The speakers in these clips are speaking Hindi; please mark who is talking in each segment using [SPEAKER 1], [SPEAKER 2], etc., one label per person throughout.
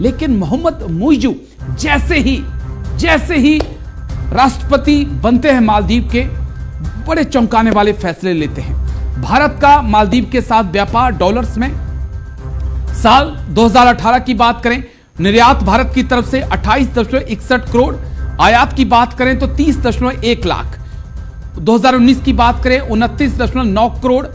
[SPEAKER 1] लेकिन मोहम्मद मुइजू जैसे ही राष्ट्रपति बनते हैं मालदीव के, बड़े चौंकाने वाले फैसले लेते हैं। भारत का मालदीव के साथ व्यापार डॉलर्स में, साल 2018 की बात करें, निर्यात भारत की तरफ से 28.61 करोड़, आयात की बात करें तो 30.1 लाख, 2019 की बात करें 29.9 करोड़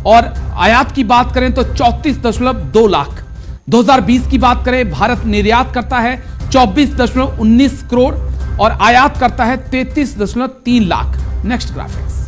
[SPEAKER 1] और आयात की बात करें तो 34.2 लाख, 2020 की बात करें भारत निर्यात करता है 24.19 करोड़ और आयात करता है 33.3 लाख। Next graphics.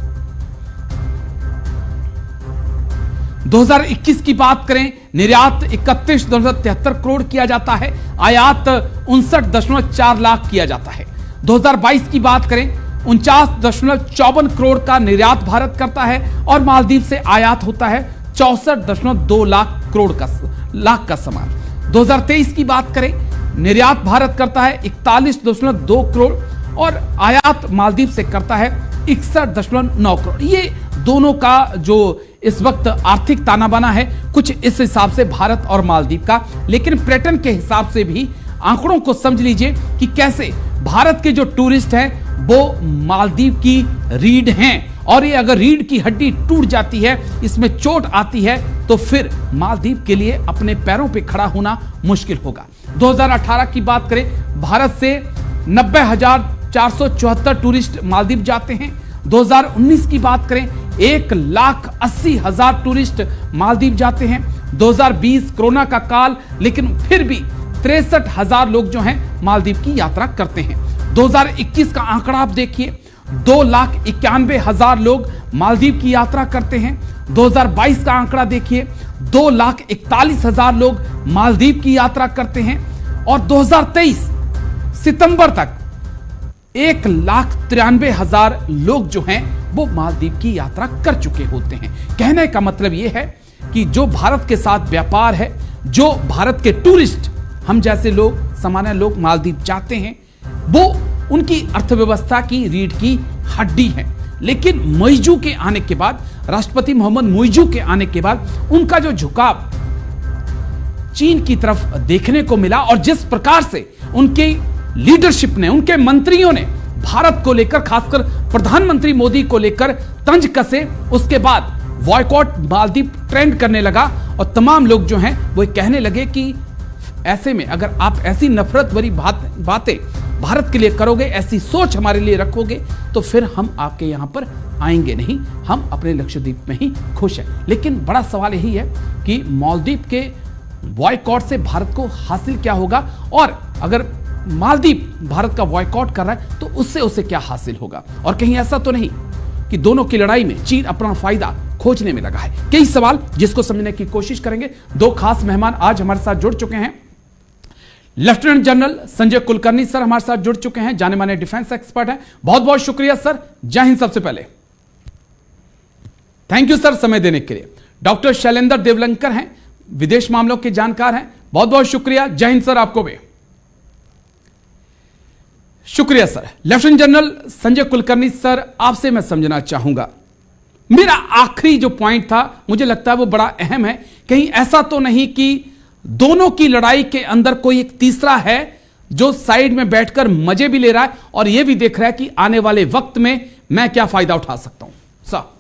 [SPEAKER 1] 2021 की बात करें, निर्यात 31.73 करोड़ किया जाता है, आयात 59.4 लाख किया जाता है। 2022 की बात करें, 49.54 करोड़ का निर्यात भारत करता है और मालदीव से आयात होता है 64.2 लाख का सामान। 2023 की बात करें, निर्यात भारत करता है 41.2 करोड़ और आयात मालदीव से करता है 61.9 करोड़। ये दोनों का जो इस वक्त आर्थिक ताना बाना है कुछ इस हिसाब से भारत और मालदीव का, लेकिन पर्यटन के हिसाब से भी आंकड़ों को समझ लीजिए कि कैसे भारत के जो टूरिस्ट हैं वो मालदीव की रीढ़ हैं और ये अगर रीढ़ की हड्डी टूट जाती है, इसमें चोट आती है तो फिर मालदीव के लिए अपने पैरों पे खड़ा होना मुश्किल होगा। 2018 की बात करें, भारत से 90,474 टूरिस्ट मालदीव जाते हैं। 2019 की बात करें, 1,80,000 टूरिस्ट मालदीव जाते हैं। 2020 कोरोना का काल, लेकिन फिर भी 63,000 लोग जो हैं मालदीव की यात्रा करते हैं। 2021 का आंकड़ा आप देखिए, 2,91,000 लोग मालदीव की यात्रा करते हैं। 2022 का आंकड़ा देखिए, 2,41,000 लोग मालदीव की यात्रा करते हैं और 2023 सितंबर तक 1,93,000 लोग जो हैं वो मालदीव की यात्रा कर चुके होते हैं। कहने का मतलब यह है कि जो भारत के साथ व्यापार है, जो भारत के टूरिस्ट हम जैसे लोग, सामान्य लोग मालदीव जाते हैं, वो उनकी अर्थव्यवस्था की रीढ़ की हड्डी है। लेकिन मुइजू के आने के बाद, राष्ट्रपति मोहम्मद मुइजू के आने के बाद उनका जो झुकाव चीन की तरफ देखने को मिला और जिस प्रकार से उनकी लीडरशिप ने, उनके मंत्रियों ने भारत को लेकर, खासकर प्रधानमंत्री मोदी को लेकर तंज कसे, उसके बाद बॉयकॉट मालदीव ट्रेंड करने लगा और तमाम लोग जो हैं वो कहने लगे कि ऐसे में अगर आप ऐसी नफरत भरी बातें भारत के लिए करोगे, ऐसी सोच हमारे लिए रखोगे, तो फिर हम आपके यहां पर आएंगे नहीं, हम अपने लक्षद्वीप में ही खुश हैं। लेकिन बड़ा सवाल यही है कि मालदीव के बॉयकॉट से भारत को हासिल क्या होगा और अगर मालदीव भारत का बॉयकॉट कर रहा है तो उससे उसे क्या हासिल होगा। और कहीं ऐसा तो नहीं कि दोनों की लड़ाई में चीन अपना फायदा खोजने में लगा है। कई सवाल जिसको समझने की कोशिश करेंगे। दो खास मेहमान आज हमारे साथ जुड़ चुके हैं। Lieutenant general Sanjay Kulkarni sir हमारे साथ जुड़ चुके हैं, जाने माने डिफेंस एक्सपर्ट हैं। बहुत बहुत शुक्रिया सर, जय हिंद। सबसे पहले थैंक यू सर समय देने के लिए। डॉक्टर शैलेंद्र देवलंकर हैं, विदेश मामलों के जानकार हैं, बहुत बहुत शुक्रिया, जय हिंद सर आपको भी। शुक्रिया sir. Lieutenant general Sanjay Kulkarni sir, आपसे मैं समझना चाहूंगा, मेरा आखिरी जो पॉइंट था मुझे लगता है वो बड़ा अहम है। कहीं ऐसा तो नहीं कि दोनों की लड़ाई के अंदर कोई एक तीसरा है जो साइड में बैठकर मजे भी ले रहा है और यह भी देख रहा है कि आने वाले वक्त में मैं क्या फायदा उठा सकता हूं। सर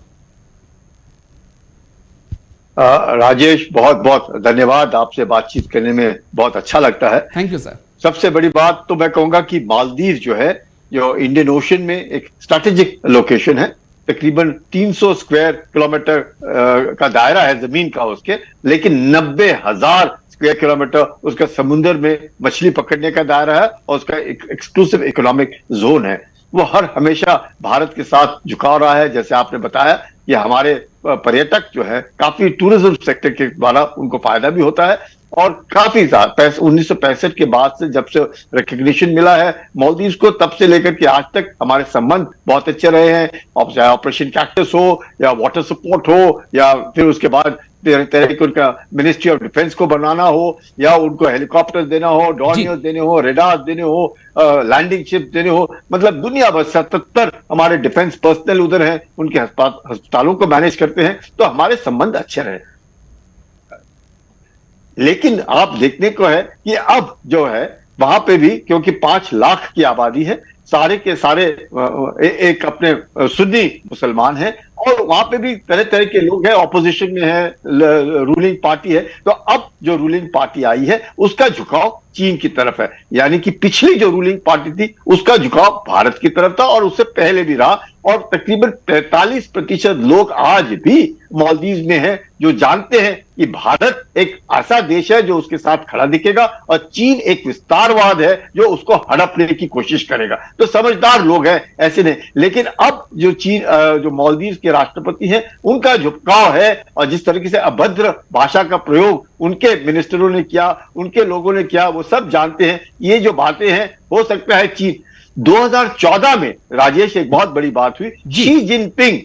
[SPEAKER 2] राजेश, बहुत बहुत धन्यवाद। आपसे बातचीत करने में बहुत अच्छा लगता है।
[SPEAKER 1] Thank you sir.
[SPEAKER 2] सबसे बड़ी बात तो मैं कहूंगा कि मालदीव जो है, जो इंडियन ओशन में एक स्ट्रैटेजिक लोकेशन है, तकरीबन 300 स्क्वायर किलोमीटर का दायरा है जमीन का उसके, लेकिन 90,000 स्क्वायर किलोमीटर उसका समुद्र में मछली पकड़ने का दायरा है और उसका एक एक्सक्लूसिव इकोनॉमिक जोन है। वो हर हमेशा भारत के साथ झुकाव रहा है। जैसे आपने बताया, ये हमारे पर्यटक जो है काफी टूरिज्म सेक्टर के द्वारा उनको फायदा भी होता है और काफी 1965 के बाद से जब से रिकग्निशन मिला है मालदीव को, तब से लेकर के आज तक हमारे संबंध बहुत अच्छे रहे हैं। चाहे ऑपरेशन कैक्टस हो या वाटर सपोर्ट हो या फिर उसके बाद तरह की उनका मिनिस्ट्री ऑफ डिफेंस को बनाना हो या उनको हेलीकॉप्टर देना हो, डॉर्नियर्स देने हो, रेडार्स देने हो, लैंडिंग शिप देने हो, मतलब दुनिया भर 77 हमारे डिफेंस पर्सनल उधर हैं, उनके अस्पतालों को मैनेज करते हैं, तो हमारे संबंध अच्छे रहे। लेकिन आप देखने को है कि अब जो है वहां पे भी, क्योंकि 5 लाख की आबादी है, सारे के सारे एक अपने सुन्नी मुसलमान हैं, और वहां पे भी तरह तरह के लोग हैं, ऑपोजिशन में है, रूलिंग पार्टी है। तो अब जो रूलिंग पार्टी आई है उसका झुकाव चीन की तरफ है, यानी कि पिछली जो रूलिंग पार्टी थी उसका झुकाव भारत की तरफ था, और उससे पहले भी रहा। और तकरीबन 43% लोग आज भी मालदीव में हैं जो जानते हैं कि भारत एक ऐसा देश है जो उसके साथ खड़ा दिखेगा, और चीन एक विस्तारवाद है जो उसको हड़पने की कोशिश करेगा। तो समझदार लोग हैं, ऐसे नहीं। लेकिन अब जो जो मालदीव के राष्ट्रपति हैं उनका झुकाव है, और जिस तरीके से अभद्र भाषा का प्रयोग उनके मिनिस्टरों ने किया, उनके लोगों ने किया, वो सब जानते हैं। ये जो बातें हैं, हो सकता है चीन 2014 में, राजेश, एक बहुत बड़ी बात हुई, शी जिनपिंग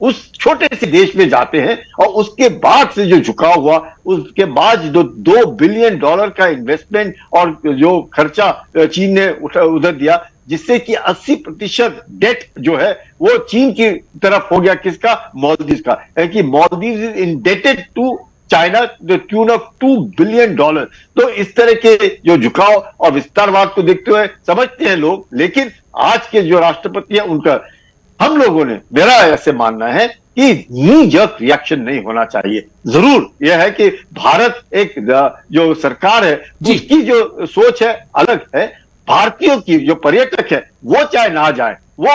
[SPEAKER 2] उस छोटे से देश में जाते हैं, और उसके बाद से जो झुकाव हुआ, उसके बाद जो $2 बिलियन का इन्वेस्टमेंट और जो खर्चा चीन ने उधर दिया, जिससे कि 80% डेट जो है वो चीन की तरफ हो गया। किसका? मालदीव का। कि Maldives is indebted to China the tune of $2 billion. तो इस तरह के जो झुकाव और विस्तारवाद को देखते हुए समझते हैं लोग, लेकिन आज के जो राष्ट्रपति हैं उनका, हम लोगों ने, मेरा ऐसे मानना है कि नी जर्क रिएक्शन नहीं होना चाहिए। जरूर यह है कि भारत एक जो सरकार है उसकी जो सोच है अलग है, भारतीयों की जो पर्यटक है वो चाहे ना जाए, वो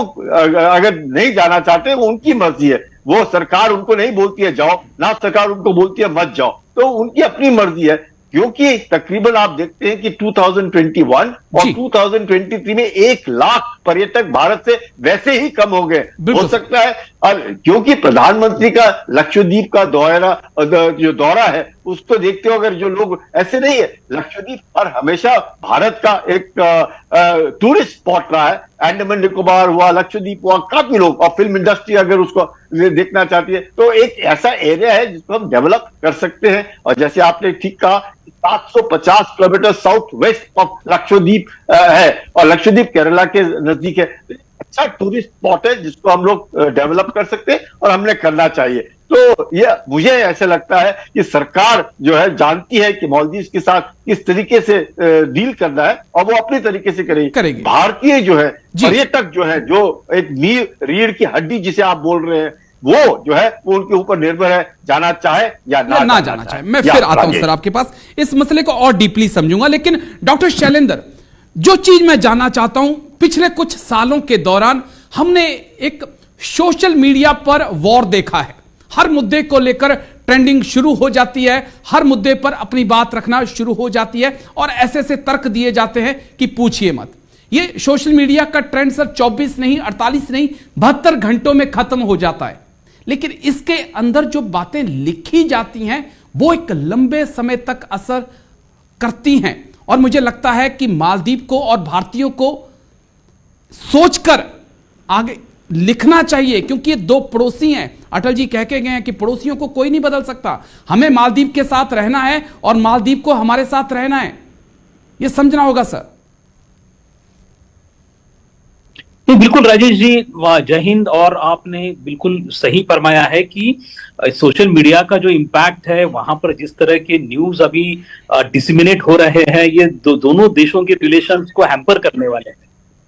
[SPEAKER 2] अगर नहीं जाना चाहते वो उनकी मर्जी है, वो सरकार उनको नहीं बोलती है जाओ, ना सरकार उनको बोलती है मत जाओ, तो उनकी अपनी मर्जी है। क्योंकि तकरीबन आप देखते हैं कि 2021 और 2023 में 1 लाख पर्यटक भारत से वैसे ही कम हो गए। हो सकता है, और क्योंकि प्रधानमंत्री का लक्षद्वीप का जो दौरा है उसको देखते हो, अगर जो लोग ऐसे नहीं है, लक्षद्वीप और हमेशा भारत का एक टूरिस्ट स्पॉट रहा है। अंडमान निकोबार हुआ, लक्षद्वीप हुआ, काफी लोग, और फिल्म इंडस्ट्री अगर उसको देखना चाहती है तो एक ऐसा एरिया है जिसको हम डेवलप कर सकते हैं। और जैसे आपने ठीक कहा, 750 kilometre south west of Lakshadweep है, और लक्षद्वीप केरला के नजदीक है। अच्छा टूरिस्ट स्पॉट है जिसको हम लोग डेवलप कर सकते हैं, और हमने करना चाहिए। तो ये मुझे ऐसा लगता है कि सरकार जो है जानती है कि मालदीव के साथ किस तरीके से डील करना है, और वो अपने तरीके से करेगी। भारतीय जो है पर्यटक जो है, जो एक रीढ़ की हड्डी जिसे आप बोल रहे हैं, वो जो है वो उनके ऊपर निर्भर है, जाना चाहे या ना जाना चाहे।
[SPEAKER 1] मैं फिर आता हूं सर आपके पास, इस मसले को और डीपली समझूंगा। लेकिन डॉक्टर शैलेंद्र, जो चीज मैं जानना चाहता हूं, पिछले कुछ सालों के दौरान हमने एक सोशल मीडिया पर वॉर देखा है। हर मुद्दे को लेकर ट्रेंडिंग शुरू हो जाती है, हर मुद्दे पर अपनी बात रखना शुरू हो जाती है, और ऐसे ऐसे तर्क दिए जाते हैं कि पूछिए मत। ये सोशल मीडिया का ट्रेंड सर 24 नहीं, 48 नहीं, 72 घंटों में खत्म हो जाता है। लेकिन इसके अंदर जो बातें लिखी जाती हैं वो एक लंबे समय तक असर करती हैं, और मुझे लगता है कि मालदीव को और भारतीयों को सोचकर आगे लिखना चाहिए, क्योंकि ये दो पड़ोसी हैं। अटल जी कह के गए हैं कि पड़ोसियों को कोई नहीं बदल सकता, हमें मालदीव के साथ रहना है और मालदीव को हमारे साथ रहना है, ये समझना होगा सर।
[SPEAKER 3] तो बिल्कुल राजेश जी, जय हिंद। और आपने बिल्कुल सही फरमाया है कि सोशल मीडिया का जो इम्पैक्ट है, वहां पर जिस तरह के न्यूज अभी डिसमिनेट हो रहे हैं, ये दोनों देशों के रिलेशंस को हैम्पर करने वाले हैं।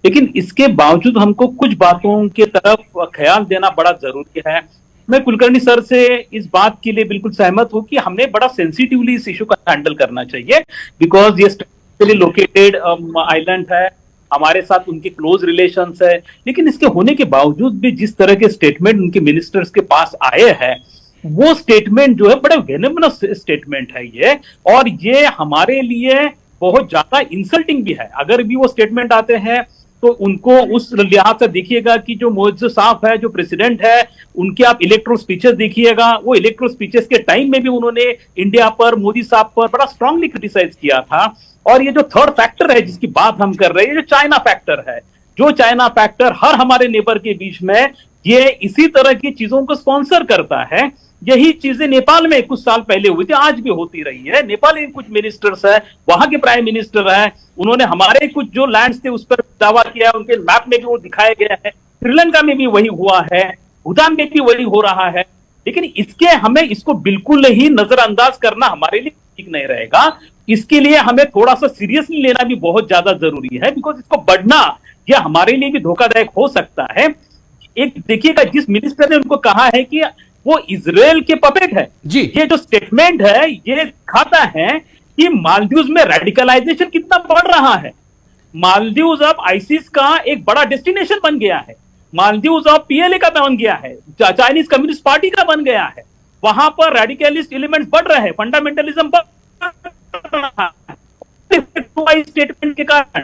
[SPEAKER 3] लेकिन इसके बावजूद हमको कुछ बातों के तरफ ख्याल देना बड़ा जरूरी है। मैं कुलकर्णी सर से इस बात के लिए बिल्कुल सहमत हूं कि हमने बड़ा सेंसिटिवली इस इशू का हैंडल करना चाहिए, बिकॉज ये स्ट्रेटेजिकली लोकेटेड आइलैंड है, हमारे साथ उनके क्लोज रिलेशंस है। लेकिन इसके होने के बावजूद भी जिस तरह के स्टेटमेंट उनके मिनिस्टर्स के पास आए हैं, वो स्टेटमेंट जो है बड़े वेनमस स्टेटमेंट है ये, और ये हमारे लिए बहुत ज्यादा इंसल्टिंग भी है। अगर भी वो स्टेटमेंट आते हैं तो उनको उस लिहाज से देखिएगा कि जो मोइज़ साहब है, जो प्रेसिडेंट है, उनके आप इलेक्ट्रो स्पीचेस देखिएगा। वो इलेक्ट्रो स्पीचेस के टाइम में भी उन्होंने इंडिया पर, मोदी साहब पर बड़ा स्ट्रांगली क्रिटिसाइज किया था। और ये जो थर्ड फैक्टर है जिसकी बात हम कर रहे हैं, जो चाइना फैक्टर है, जो चाइना फैक्टर हर हमारे नेबर के बीच में ये इसी तरह की चीजों को स्पॉन्सर करता है। यही चीजें नेपाल में कुछ साल पहले हुई थी, आज भी होती रही है। नेपाल के कुछ मिनिस्टर्स है, वहां के प्राइम मिनिस्टर है, उन्होंने हमारे कुछ जो लैंड्स थे उस पर दावा किया, उनके मैप में भी वो दिखाया गया है। श्रीलंका में भी वही हुआ है, भूटान में भी वही हो रहा है। लेकिन हमें इसको बिल्कुल ही नजरअंदाज करना हमारे लिए ठीक नहीं रहेगा। इसके लिए हमें थोड़ा सा सीरियसली लेना भी बहुत ज्यादा जरूरी है, बिकॉज इसको बढ़ना यह हमारे लिए भी धोखादायक हो सकता है। एक देखिएगा, जिस मिनिस्टर ने उनको कहा है कि वो इजराइल के पपेट है
[SPEAKER 1] जी।
[SPEAKER 3] ये जो स्टेटमेंट है ये दिखाता है कि मालदीव्स में रेडिकलाइजेशन कितना बढ़ रहा है। मालदीव्स अब आईसिस का एक बड़ा डेस्टिनेशन बन गया है, मालदीव्स अब पीएलए का बन गया है, चाइनीज कम्युनिस्ट पार्टी का बन गया है। वहां पर रेडिकलिस्ट एलिमेंट्स बढ़ रहे हैं, फंडामेंटलिज्म बढ़ रहा है। स्टेटमेंट के कारण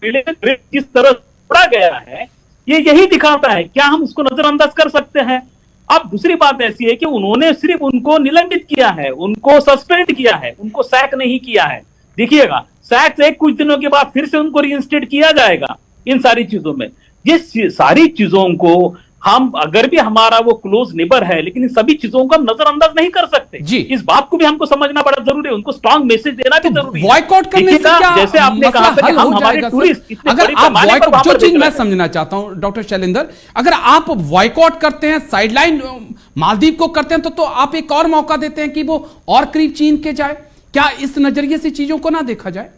[SPEAKER 3] जिस तरह बढ़ा गया है ये यही दिखाता है। क्या हम उसको नजरअंदाज कर सकते हैं? अब दूसरी बात ऐसी है कि उन्होंने सिर्फ उनको निलंबित किया है, उनको सस्पेंड किया है, उनको सैक नहीं किया है। देखिएगा, सैक से कुछ दिनों के बाद फिर से उनको रीइंस्टेट किया जाएगा। इन सारी चीजों में, ये सारी चीजों को हम, अगर भी हमारा वो क्लोज नेबर है, लेकिन इन सभी चीजों को हम नजरअंदाज नहीं कर सकते
[SPEAKER 1] जी।
[SPEAKER 3] इस बात को भी हमको समझना बड़ा जरूरी है, उनको स्ट्रांग मैसेज देना भी जरूरी है।
[SPEAKER 1] बॉयकॉट करने से क्या
[SPEAKER 3] जैसे आपने कहा था कि हम हमारे टूरिस्ट
[SPEAKER 1] अगर आप बॉयकॉट, जो चीज मैं समझना चाहता हूं डॉक्टर शैलेंद्र, अगर आप बॉयकॉट करते हैं, साइडलाइन मालदीव को करते हैं, तो आप एक और मौका देते हैं कि वो और करीब चीन के जाए। क्या इस नजरिए से चीजों को ना देखा जाए?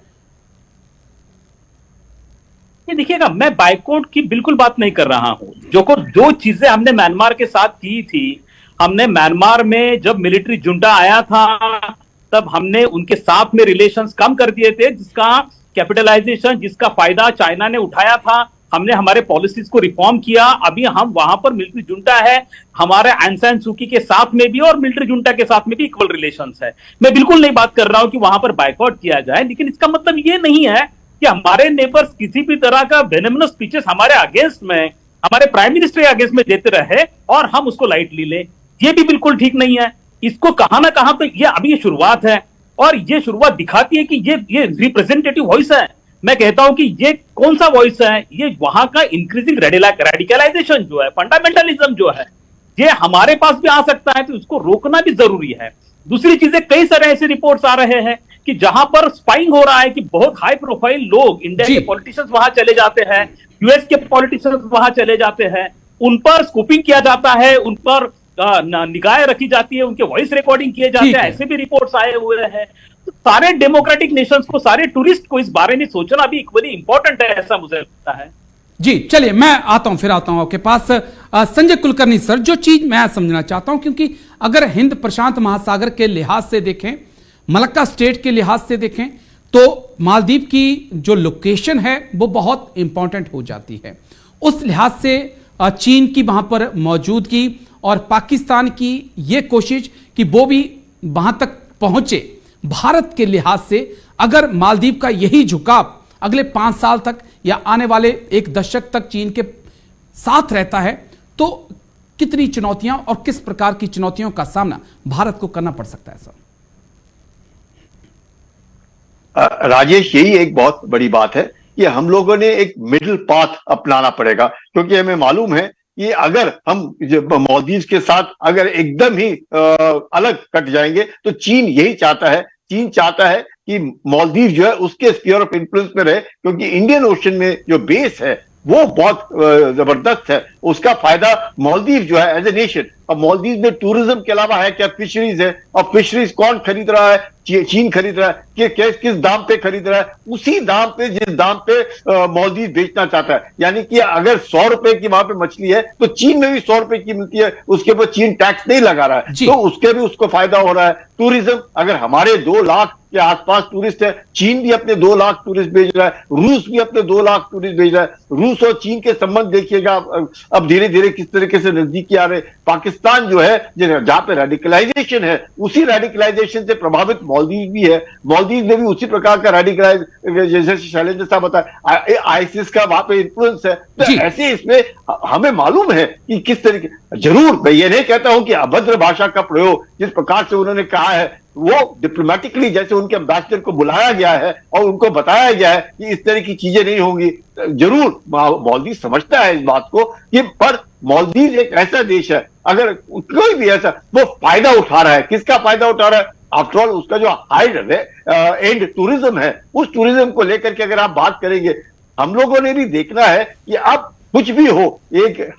[SPEAKER 3] ये देखिएगा, मैं बाइकआउट की बिल्कुल बात नहीं कर रहा हूं। जो चीजें हमने म्यांमार के साथ की थी, हमने म्यांमार में जब मिलिट्री जुंटा आया था तब हमने उनके साथ में रिलेशंस कम कर दिए थे, जिसका कैपिटलाइजेशन, जिसका फायदा चाइना ने उठाया था। हमने हमारे पॉलिसीज को रिफॉर्म किया। अभी हम वहां पर मिलिट्री जुंटा है, हमारे आंग सान सू की के साथ में भी और मिलिट्री जुंटा के साथ में भी इक्वल रिलेशंस है। मैं बिल्कुल नहीं बात कर रहा हूं कि वहां पर बाइकआउट किया जाए, लेकिन इसका मतलब ये नहीं है कि हमारे नेबर्स किसी भी तरह का वेनमनस स्पीचेस हमारे अगेंस्ट में, हमारे प्राइम मिनिस्टर के अगेंस्ट में देते रहे और हम उसको लाइटली ले। ये भी बिल्कुल ठीक नहीं है। इसको कहां ना कहां तो ये अभी ये शुरुआत है, और ये शुरुआत दिखाती है कि ये रिप्रेजेंटेटिव वॉइस है। मैं कहता हूं कि ये कौन सा वॉइस है? ये वहां का इंक्रीजिंग रेडिकलाइजेशन जो है, फंडामेंटलिज्म जो है, ये हमारे पास भी आ सकता है, तो उसको रोकना भी जरूरी है। दूसरी चीजें, कई सारे ऐसे रिपोर्ट्स आ रहे हैं कि जहां पर स्पाइंग हो रहा है, कि बहुत हाई प्रोफाइल लोग, इंडिया के पॉलिटिशियंस वहां चले जाते हैं, यूएस के पॉलिटिशियंस वहां चले जाते हैं, उन पर स्कूपिंग किया जाता है, उन पर निगाहें रखी जाती है, उनके वॉइस रिकॉर्डिंग किए जाते हैं। ऐसे भी रिपोर्ट्स आए हुए हैं। तो सारे डेमोक्रेटिक नेशंस को, सारे टूरिस्ट को इस बारे में सोचना भी इक्वली इंपॉर्टेंट है, ऐसा मुझे लगता है।
[SPEAKER 1] जी चलिए, मैं आता हूं, फिर आता हूं आपके पास। संजय कुलकर्णी सर, जो चीज मैं समझना चाहता हूं, क्योंकि अगर हिंद प्रशांत महासागर के लिहाज से देखें, मलक्का स्टेट के लिहाज से देखें, तो मालदीव की जो लोकेशन है वो बहुत इंपॉर्टेंट हो जाती है। उस लिहाज से चीन की वहां पर मौजूदगी और पाकिस्तान की ये कोशिश कि वो भी वहां तक पहुंचे, भारत के लिहाज से अगर मालदीव का यही झुकाव अगले 5 साल तक या आने वाले 1 दशक तक चीन के साथ रहता है, तो कितनी चुनौतियां और किस प्रकार की चुनौतियों का सामना भारत को करना पड़ सकता है? सर
[SPEAKER 2] राजेश, यही एक बहुत बड़ी बात है कि हम लोगों ने एक मिडिल पाथ अपनाना पड़ेगा, क्योंकि हमें मालूम है कि अगर हम मालदीव के साथ अगर एकदम ही अलग कट जाएंगे तो चीन यही चाहता है। चीन चाहता है कि मालदीव जो है उसके स्फीयर ऑफ इन्फ्लुएंस में रहे, क्योंकि इंडियन ओशन में जो बेस है वो बहुत जबरदस्त है। उसका फायदा मालदीव जो है एज ए नेशन, अब मालदीव में टूरिज्म के अलावा है क्या? फिशरीज है, और फिशरीज कौन खरीद रहा है? चीन खरीद रहा है। कि किस दाम पे खरीद रहा है? उसी दाम पे जिस दाम पे मालदीव बेचना चाहता है। यानी कि अगर 100 रुपए की वहां पे मछली है तो चीन में भी 100 रुपए की मिलती है, उसके ऊपर चीन टैक्स नहीं लगा रहा है, तो उसके भी उसको फायदा हो रहा है। टूरिज्म, अगर हमारे 2 लाख के आसपास टूरिस्ट है, चीन भी अपने 2 लाख टूरिस्ट भेज रहा है, रूस भी अपने 2 लाख टूरिस्ट भेज रहा है। रूस और चीन के संबंध देखिएगा अब धीरे धीरे किस तरीके से नजदीकी आ रहे। पाकिस्तान जो है जहां पे रेडिकलाइजेशन है, उसी रेडिकलाइजेशन से प्रभावित मालदीव भी है। मालदीव में भी उसी प्रकार का रेडिकलाइज, जैसे शैलेंद्र साहब बताया, आईसिस का वहां पे इन्फ्लुएंस है। तो ऐसे इसमें हमें मालूम है कि किस तरीके, जरूर मैं ये नहीं कहता हूं कि अभद्र भाषा का प्रयोग जिस प्रकार से उन्होंने कहा है वो डिप्लोमेटिकली, जैसे उनके एम्बेसडर को बुलाया गया है और उनको बताया गया है कि इस तरह की चीजें नहीं होंगी, जरूर मालदीव समझता है इस बात को कि, पर मालदीव एक ऐसा देश है, अगर कोई भी ऐसा वो फायदा उठा रहा है, किसका फायदा उठा रहा है? आफ्टर ऑल उसका जो हाई एंड टूरिज्म है, उस टूरिज्म को लेकर के अगर आप बात करेंगे, हम लोगों ने भी देखना है कि अब कुछ भी हो,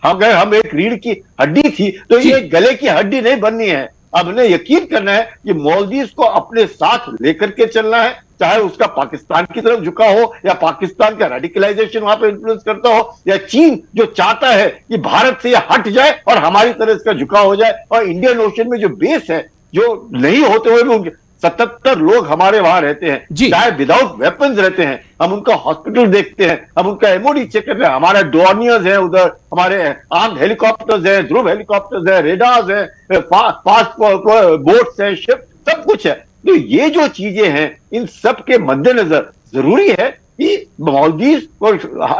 [SPEAKER 2] अगर हम एक रीढ़ की हड्डी थी तो ये गले की हड्डी नहीं बननी है। अब हमें यकीन करना है कि मालदीव को अपने साथ लेकर के चलना है, चाहे उसका पाकिस्तान की तरफ झुका हो या पाकिस्तान का रेडिकलाइजेशन वहां पे इन्फ्लुएंस करता हो, या चीन जो चाहता है कि भारत से यह हट जाए और हमारी तरह इसका झुकाव हो जाए। और इंडियन ओशन में जो बेस है, जो नहीं होते हुए भी 77 लोग हमारे वहां रहते हैं, चाहे विदाउट वेपन्स रहते हैं, हम उनका हॉस्पिटल देखते हैं, हम उनका एमओडी चेक करते हैं, हमारे डोर्नियर्स हैं उधर, हमारे आर्म्ड हेलीकॉप्टर्स हैं, ध्रुव हेलीकॉप्टर्स हैं, रेडार्स हैं, फास्ट बोट्स हैं, शिप, सब कुछ है। तो ये जो चीजें हैं, इन सब के मद्देनजर जरूरी है कि मालदीव को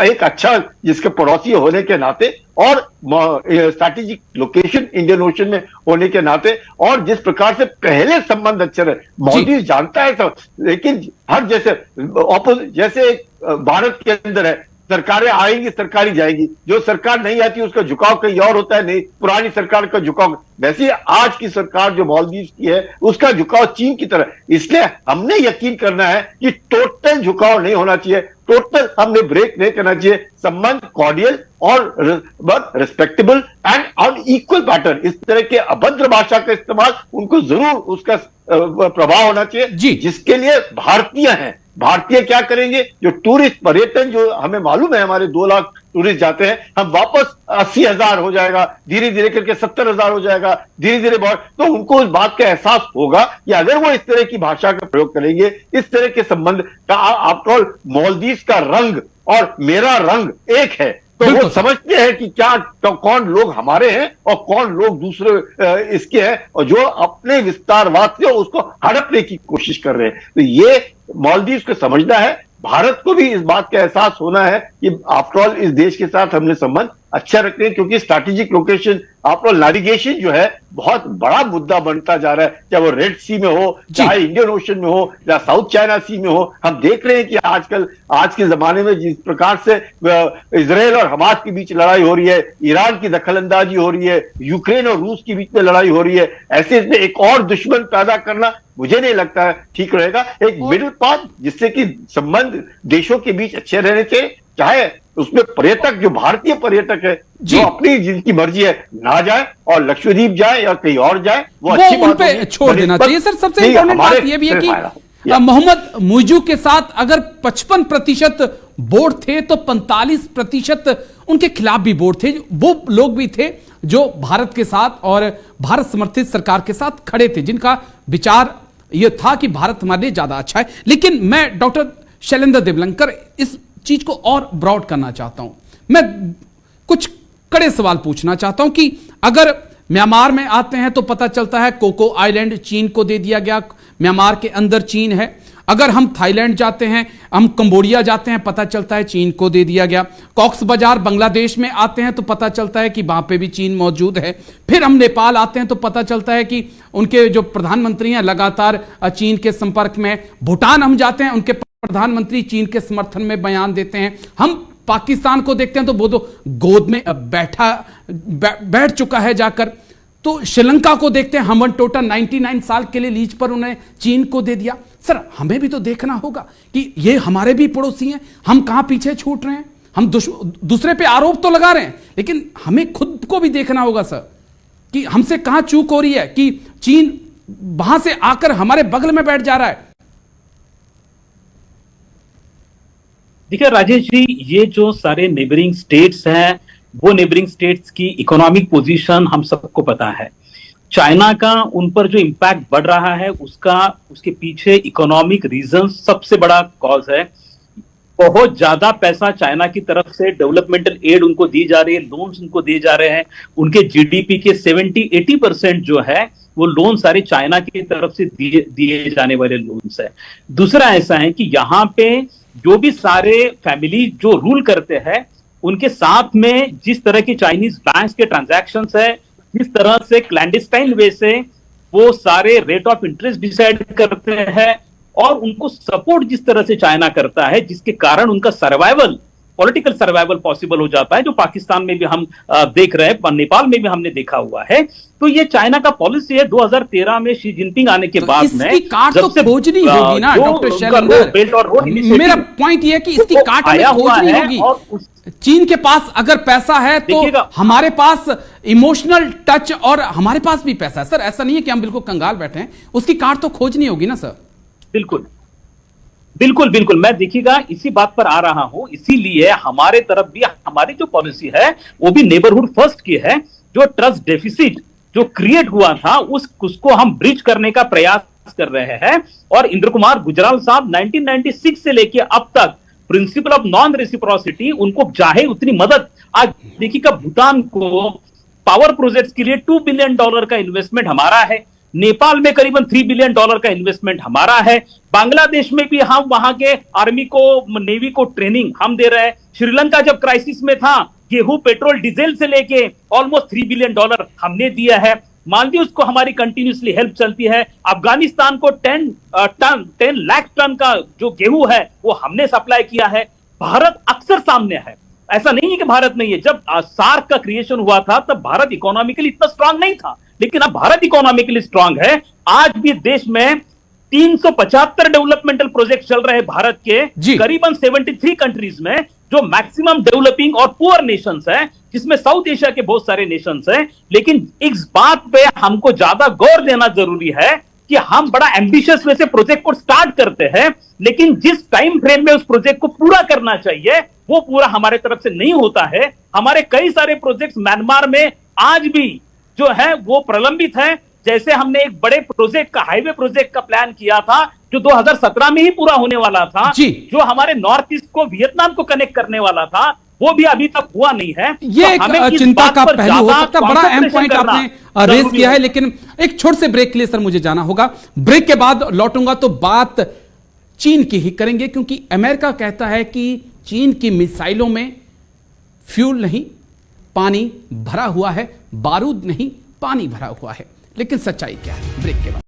[SPEAKER 2] एक अच्छा जिसके पड़ोसी होने के नाते और स्ट्रैटेजिक लोकेशन इंडियन ओशन में होने के नाते, और जिस प्रकार से पहले संबंध अच्छे रहे, मालदीव जानता है सब, लेकिन हर जैसे भारत के अंदर है, सरकारें आएंगी, सरकारी जाएंगी, जो सरकार नहीं आती उसका झुकाव कहीं और होता है, नहीं पुरानी सरकार का झुकाव। वैसे ही आज की सरकार जो मालदीव की है उसका झुकाव चीन की तरह, इसलिए हमने यकीन करना है कि टोटल झुकाव नहीं होना चाहिए, टोटल हमने ब्रेक नहीं करना चाहिए, संबंध कॉर्डियल और respectable and on equal pattern. इस तरह के अभद्र भाषा का इस्तेमाल उनको जरूर उसका प्रभाव होना चाहिए, जिसके लिए भारतीय हैं। भारतीय क्या करेंगे, जो टूरिस्ट पर्यटन जो हमें मालूम है, हमारे 2 लाख टूरिस्ट जाते हैं, हम वापस 80,000 हो जाएगा, धीरे धीरे करके 70,000 हो जाएगा, धीरे धीरे बहुत, तो उनको इस बात का एहसास होगा कि अगर वो इस तरह की भाषा का प्रयोग करेंगे, इस तरह के संबंध का, आफ्टर ऑल मालदीव का रंग और मेरा रंग एक है, तो वो समझते हैं कि क्या तो कौन लोग हमारे हैं और कौन लोग दूसरे इसके हैं, और जो अपने विस्तारवाद से उसको हड़पने की कोशिश कर रहे हैं। तो ये मालदीव को समझना है, भारत को भी इस बात का एहसास होना है कि आफ्टर ऑल इस देश के साथ हमने संबंध अच्छा रखते हैं, क्योंकि strategic location, after all navigation जो है बहुत बड़ा मुद्दा बनता जा रहा है, चाहे वो रेड सी में हो, चाहे इंडियन ओशन में हो, या साउथ चाइना सी में हो। हम देख रहे हैं कि आजकल आज के जमाने में जिस प्रकार से इजराइल और हमास के बीच लड़ाई हो रही है, ईरान की दखलंदाजी हो रही है, यूक्रेन और रूस के बीच में लड़ाई हो रही है, ऐसे इसमें एक और दुश्मन पैदा करना मुझे नहीं लगता है ठीक रहेगा। एक मिडिल पाथ जिससे कि संबंध देशों के बीच अच्छे रहने चाहिए, चाहे उसमें पर्यटक जो भारतीय पर्यटक है जो अपनी जिनकी मर्जी है ना जाए और लक्षद्वीप जाए या कहीं और जाए, वो अच्छी बात
[SPEAKER 1] पे छोड़ देना चाहिए। सर, सबसे इंपॉर्टेंट बात यह भी है कि मोहम्मद मुइजू के साथ अगर 55% वोट थे तो 45% उनके खिलाफ भी वोट थे। वो लोग भी थे जो भारत के साथ और भारत समर्थित सरकार के साथ खड़े थे, जिनका विचार यह था कि भारत हमारे लिए ज्यादा अच्छा है। लेकिन मैं डॉक्टर शैलेंद्र देवलंकर इस चीज को और ब्रॉड करना चाहता हूं। मैं कुछ कड़े सवाल पूछना चाहता हूं कि अगर म्यांमार में आते हैं तो पता चलता है कोको आइलैंड चीन को दे दिया गया, म्यांमार के अंदर चीन है। अगर हम थाईलैंड जाते हैं, हम कंबोडिया जाते हैं, पता चलता है चीन को दे दिया गया। कॉक्स बाजार बांग्लादेश में आते हैं तो पता चलता है कि वहां पे भी चीन मौजूद है। फिर हम नेपाल आते हैं तो पता चलता है कि उनके जो प्रधानमंत्री हैं लगातार चीन के संपर्क में। भूटान हम जाते हैं, उनके प्रधानमंत्री चीन के समर्थन में बयान देते हैं। हम पाकिस्तान को देखते हैं तो वो तो गोद में बैठ चुका है जाकर। तो श्रीलंका को देखते हैं, हमन टोटा 99 साल के लिए लीज पर उन्हें चीन को दे दिया। सर, हमें भी तो देखना होगा कि ये हमारे भी पड़ोसी हैं, हम कहां पीछे छूट रहे हैं। हम दूसरे पे आरोप तो लगा रहे हैं, लेकिन हमें खुद को भी देखना होगा सर कि हमसे कहां चूक हो रही है कि चीन वहां से आकर हमारे बगल में बैठ जा रहा है।
[SPEAKER 3] देखिए राजेश जी, ये जो सारे नेबरिंग स्टेट्स हैं, वो नेबरिंग स्टेट्स की इकोनॉमिक पोजीशन हम सबको पता है। चाइना का उन पर जो इम्पैक्ट बढ़ रहा है उसके पीछे इकोनॉमिक रीजन सबसे बड़ा कॉज है। बहुत ज्यादा पैसा चाइना की तरफ से डेवलपमेंटल एड उनको दी जा रही है, लोन्स उनको दिए जा रहे हैं। उनके जीडीपी के 70-80% जो है वो लोन सारे चाइना की तरफ से दिए जाने वाले लोन्स है। दूसरा ऐसा है कि यहाँ पे जो भी सारे फैमिली जो रूल करते हैं, उनके साथ में जिस तरह की चाइनीज बैंक्स के ट्रांजैक्शंस है, जिस तरह से क्लैंडस्टाइन वे से वो सारे रेट ऑफ इंटरेस्ट डिसाइड करते हैं और उनको सपोर्ट जिस तरह से चाइना करता है, जिसके कारण उनका सर्वाइवल, पॉलिटिकल सर्वाइवल पॉसिबल हो जाता है, जो पाकिस्तान में भी हम देख रहे हैं, नेपाल में भी हमने देखा हुआ है। तो ये चाइना का पॉलिसी है। 2013 में शी जिनपिंग आने के बाद में
[SPEAKER 1] इसकी काट तो खोजनी होगी ना डॉक्टर शैलेंद्र। मेरा पॉइंट ये है कि इसकी काट खोजनी होगी। चीन के पास अगर पैसा है तो
[SPEAKER 3] देखिएगा,
[SPEAKER 1] हमारे पास इमोशनल टच और हमारे पास भी पैसा है सर। ऐसा नहीं है कि हम बिल्कुल कंगाल बैठे हैं, उसकी काट तो खोजनी होगी ना सर।
[SPEAKER 3] बिल्कुल बिल्कुल बिल्कुल, मैं देखिएगा इसी बात पर आ रहा हूं। इसीलिए हमारे तरफ भी हमारी जो पॉलिसी है वो भी नेबरहुड फर्स्ट की है। जो ट्रस्ट डेफिसिट जो क्रिएट हुआ था उसको हम ब्रिज करने का प्रयास कर रहे हैं। और इंद्र कुमार गुजराल साहब 1996 से लेकर अब तक प्रिंसिपल ऑफ नॉन रेसिप्रोसिटी, उनको चाहे उतनी मदद। आज देखिएगा भूटान को पावर प्रोजेक्ट्स के लिए $2 बिलियन का इन्वेस्टमेंट हमारा है। नेपाल में करीबन $3 बिलियन का इन्वेस्टमेंट हमारा है। बांग्लादेश में भी हम वहां के आर्मी को, नेवी को ट्रेनिंग हम दे रहे हैं। श्रीलंका जब क्राइसिस में था, गेहूं, पेट्रोल, डीजल से लेके ऑलमोस्ट $3 बिलियन हमने दिया है। मालदीव्स को हमारी कंटिन्यूसली हेल्प चलती है। अफगानिस्तान को 10 लाख टन का जो गेहूं है वो हमने सप्लाई किया है। भारत अक्सर सामने है, ऐसा नहीं है कि भारत नहीं है। जब सार्क का क्रिएशन हुआ था तब भारत इकोनॉमिकली इतना स्ट्रांग नहीं था, लेकिन अब भारत इकोनॉमिकली स्ट्रांग है। आज भी देश में 375 डेवलपमेंटल प्रोजेक्ट चल रहे हैं भारत के करीबन 73 कंट्रीज में, जो मैक्सिमम डेवलपिंग और पुअर नेशंस हैं, जिसमें साउथ एशिया के बहुत सारे नेशंस हैं। लेकिन इस बात पे हमको ज्यादा गौर देना जरूरी है कि हम बड़ा एम्बिशियस वे से प्रोजेक्ट को स्टार्ट करते हैं, लेकिन जिस टाइम फ्रेम में उस प्रोजेक्ट को पूरा करना चाहिए वो पूरा हमारे तरफ से नहीं होता है। हमारे कई सारे प्रोजेक्ट्स म्यांमार में आज भी जो है वो प्रलंबित है। जैसे हमने एक बड़े प्रोजेक्ट का, हाईवे प्रोजेक्ट का प्लान किया था जो 2017 में ही पूरा होने वाला था, जो हमारे नॉर्थ ईस्ट को वियतनाम को कनेक्ट करने वाला था, वो भी अभी तक हुआ नहीं है।
[SPEAKER 1] ये एक चिंता का पहलू हो सकता है। बड़ा अहम पॉइंट आपने रेज किया है, लेकिन एक छोटे से ब्रेक के लिए सर मुझे जाना होगा। ब्रेक के बाद लौटूंगा तो बात चीन की ही करेंगे, क्योंकि अमेरिका कहता है कि चीन की मिसाइलों में फ्यूल नहीं पानी भरा हुआ है, बारूद नहीं पानी भरा हुआ है। लेकिन सच्चाई क्या है, ब्रेक के बाद।